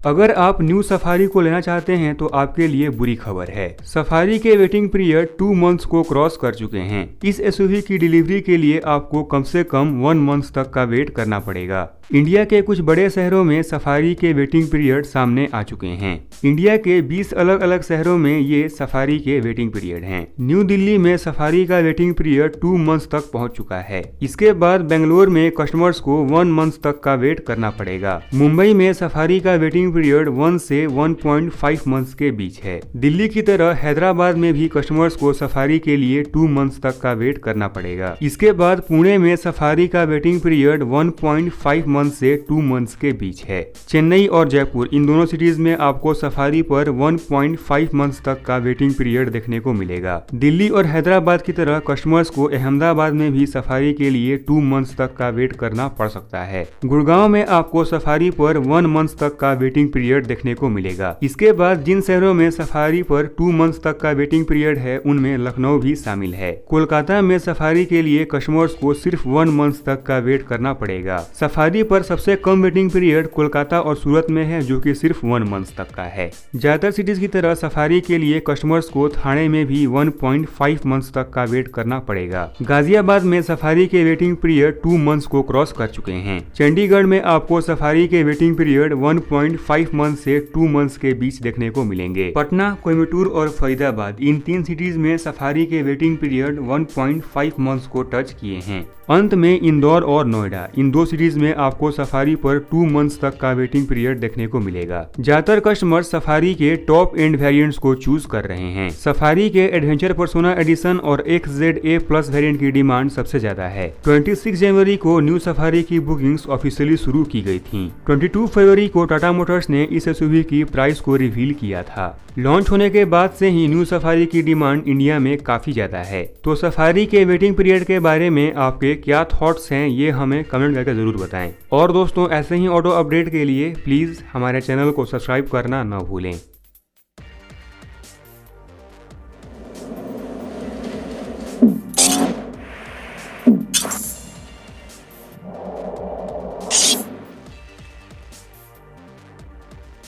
अगर आप new safari को लेना चाहते हैं तो आपके लिए बुरी खबर है। सफारी के वेटिंग पीरियड 2 मंथ्स को क्रॉस कर चुके हैं। इस एसयूवी की डिलीवरी के लिए आपको कम से कम 1 मंथ तक का वेट करना पड़ेगा। इंडिया के कुछ बड़े शहरों में सफारी के वेटिंग पीरियड सामने आ चुके हैं। इंडिया के 20 अलग अलग शहरों में ये सफारी के वेटिंग पीरियड हैं। न्यू दिल्ली में सफारी का वेटिंग पीरियड 2 मंथ्स तक पहुंच चुका है। इसके बाद बेंगलोर में कस्टमर्स को 1 मंथ तक का वेट करना पड़ेगा। मुंबई में सफारी का वेटिंग पीरियड 1 से 1.5 मंथ्स के बीच है। दिल्ली की तरह हैदराबाद में भी कस्टमर्स को सफारी के लिए 2 मंथ्स तक का वेट करना पड़ेगा। इसके बाद पुणे में सफारी का वेटिंग पीरियड 1.5 मंथ से 2 मंथ्स के बीच है। चेन्नई और जयपुर इन दोनों सिटीज में आपको सफारी पर 1.5 मंथ्स तक का वेटिंग पीरियड देखने को मिलेगा। दिल्ली और हैदराबाद की तरह कस्टमर्स को अहमदाबाद में भी सफारी के लिए 2 मंथ्स तक का वेट करना पड़ सकता है। गुड़गांव में आपको सफारी पर 1 मंथ तक का वेटिंग पीरियड देखने को मिलेगा। इसके बाद जिन शहरों में सफारी पर 2 मंथ्स तक का वेटिंग पीरियड है उनमें लखनऊ भी शामिल है। कोलकाता में सफारी के लिए कस्टमर्स को सिर्फ 1 मंथ तक का वेट करना पड़ेगा। सफारी पर सबसे कम वेटिंग पीरियड कोलकाता और सूरत में है, जो कि सिर्फ 1 मंथ तक का है। ज्यादातर सिटीज की तरह सफारी के लिए कस्टमर्स को थाने में भी 1.5 मंथ तक का वेट करना पड़ेगा। गाजियाबाद में सफारी के वेटिंग पीरियड 2 मंथ्स को क्रॉस कर चुके हैं। चंडीगढ़ में आपको सफारी के वेटिंग पीरियड 1.5 मंथ से 2 मंथ्स के बीच देखने को मिलेंगे। पटना, कोयम्बटूर और फरीदाबाद इन 3 सिटीज में सफारी के वेटिंग पीरियड 1.5 मंथ्स को टच किए हैं। अंत में इंदौर और नोएडा इन 2 सिटीज में आपको सफारी पर 2 मंथ्स तक का वेटिंग पीरियड देखने को मिलेगा। ज्यादातर कस्टमर सफारी के टॉप एंड वेरिएंट्स को चूज कर रहे हैं। सफारी के एडवेंचर पर्सोना एडिशन और XZA प्लस वेरिएंट की डिमांड सबसे ज्यादा है। 26 जनवरी को न्यू सफारी की बुकिंग्स ऑफिशियली शुरू की गई थी। 22 फरवरी को टाटा मोटर्स ने इस एसयूवी की प्राइस को रिवील किया था। लॉन्च होने के बाद से ही न्यू सफारी की डिमांड इंडिया में काफी ज्यादा है। तो सफारी के वेटिंग पीरियड के बारे में आपके क्या थॉट्स हैं, ये हमें कमेंट करके जरूर बताएं। और दोस्तों, ऐसे ही ऑटो अपडेट के लिए प्लीज हमारे चैनल को सब्सक्राइब करना न भूलें।